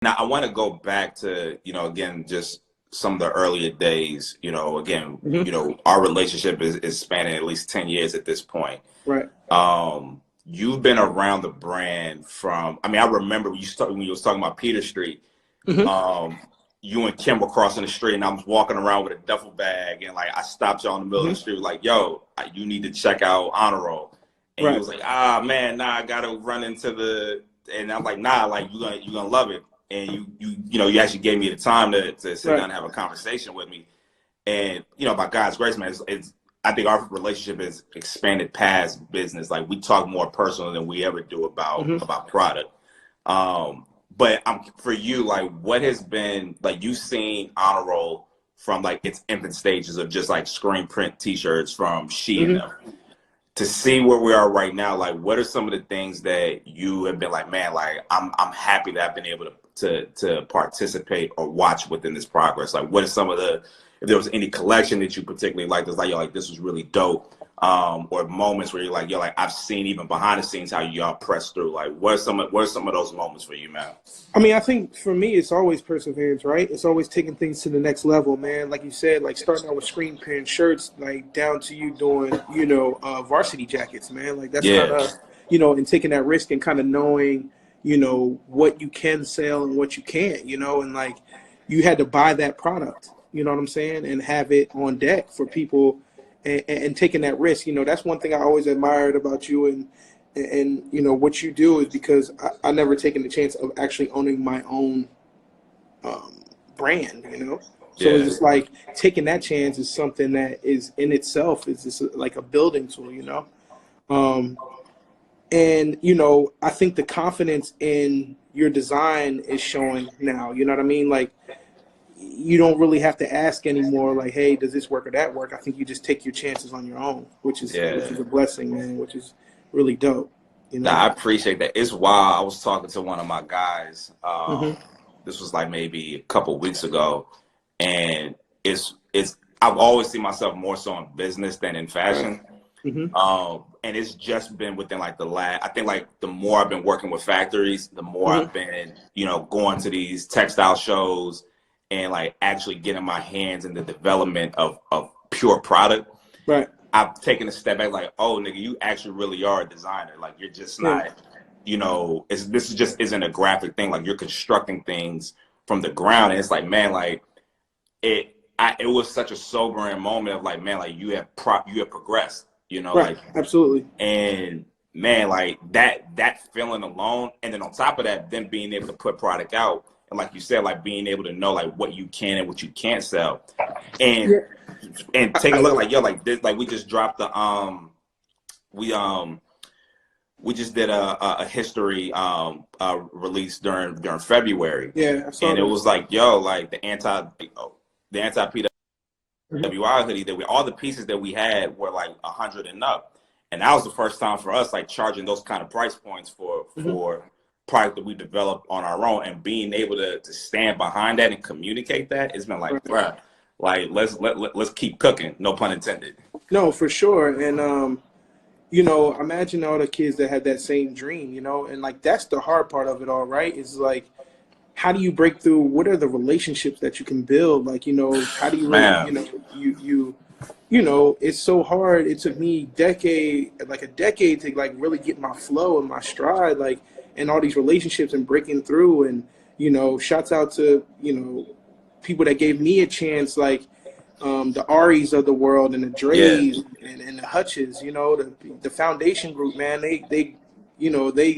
Now I want to go back to, again, just some of the earlier days. Again, Hmm. our relationship is spanning at least 10 years at this point. Right. You've been around the brand from, I mean, I remember when you was talking about Peter Street. Hmm. um, you and Kim were crossing the street, and I was walking around with a duffel bag, and like I stopped you in the middle of the Hmm. street, like, "Yo, you need to check out Honor Roll," and you Right. was like, "Ah, man, nah, I gotta run into the," and I'm like, "Nah, like you gonna love it," and you actually gave me the time to sit down Right. and have a conversation with me, and by God's grace, man, it's I think our relationship has expanded past business. Like we talk more personal than we ever do about Hmm. product. But for you, like, what has been like you've seen Honor Roll from like its infant stages of just like screen print T-shirts from She and Hmm. them to see where we are right now. Like, what are some of the things that you have been like, man, like I'm happy that I've been able to participate or watch within this progress. Like, what are some of the if there was any collection that you particularly liked, that's like, yo, like this was really dope, or moments where you're like, yo, like I've seen even behind the scenes how y'all press through. Like, what are some of those moments for you, man? I mean, I think for me, it's always perseverance, right? It's always taking things to the next level, man. Like you said, like starting out with screen print shirts, like down to you doing, varsity jackets, man. Like that's kind Yeah, of, and taking that risk and kind of knowing, what you can sell and what you can't, and like you had to buy that product, you know what I'm saying, and have it on deck for people, and taking that risk. That's one thing I always admired about you, and what you do is because I never taken the chance of actually owning my own brand, so it's yeah, just like taking that chance is something that is in itself is just like a building tool. um, and I think the confidence in your design is showing now, you know what I mean, like you don't really have to ask anymore, like, hey, does this work or that work? I think you just take your chances on your own, which is yeah. a blessing, man, which is really dope, you Nah, know. I appreciate that. It's wild. I was talking to one of my guys. Hmm. This was like maybe a couple weeks ago, and it's I've always seen myself more so in business than in Right. fashion. Hmm. And it's just been within like the last, I think like the more I've been working with factories, the more Hmm. I've been, going to these textile shows and like actually getting my hands in the development of pure product. Right. I've taken a step back, like, oh, nigga, you actually really are a designer. Like, you're just Yeah. not, this is just isn't a graphic thing. Like, you're constructing things from the ground. And it's like, man, like, it was such a sobering moment of like, man, like, you have progressed, Right. like, Absolutely. and man, like that feeling alone, and then on top of that, then being able to put product out, and like you said, like being able to know like what you can and what you can't sell, and Yeah. taking a look like, yo, like this, like we just dropped the we we just did a history release during February, Yeah. I saw and it that. was like, yo, like the anti Hmm. PWI hoodie, that we all the pieces that we had were like 100 and up, and that was the first time for us like charging those kind of price points Hmm. for product that we developed on our own, and being able to stand behind that and communicate that. It's been like, Right. bruh, like let's keep cooking, no pun intended. No, for sure. And imagine all the kids that had that same dream, and like that's the hard part of it all, right? Is like how do you break through? What are the relationships that you can build? Like, how do you really, Man, it's so hard. It took me like a decade to like really get my flow and my stride, like, and all these relationships and breaking through. And, shouts out to, people that gave me a chance, like, the Aries of the world and the yeah. Dre's and the Hutches, the foundation group, man, they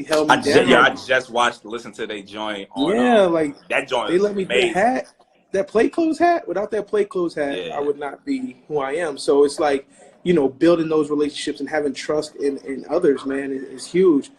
held me I down. just watched, listen to they joint on Yeah, like that joint they is let me the amazing. hat, that play clothes hat. Without that play clothes hat, I Yeah, would not be who I am. So it's like, building those relationships and having trust in others, man, is huge.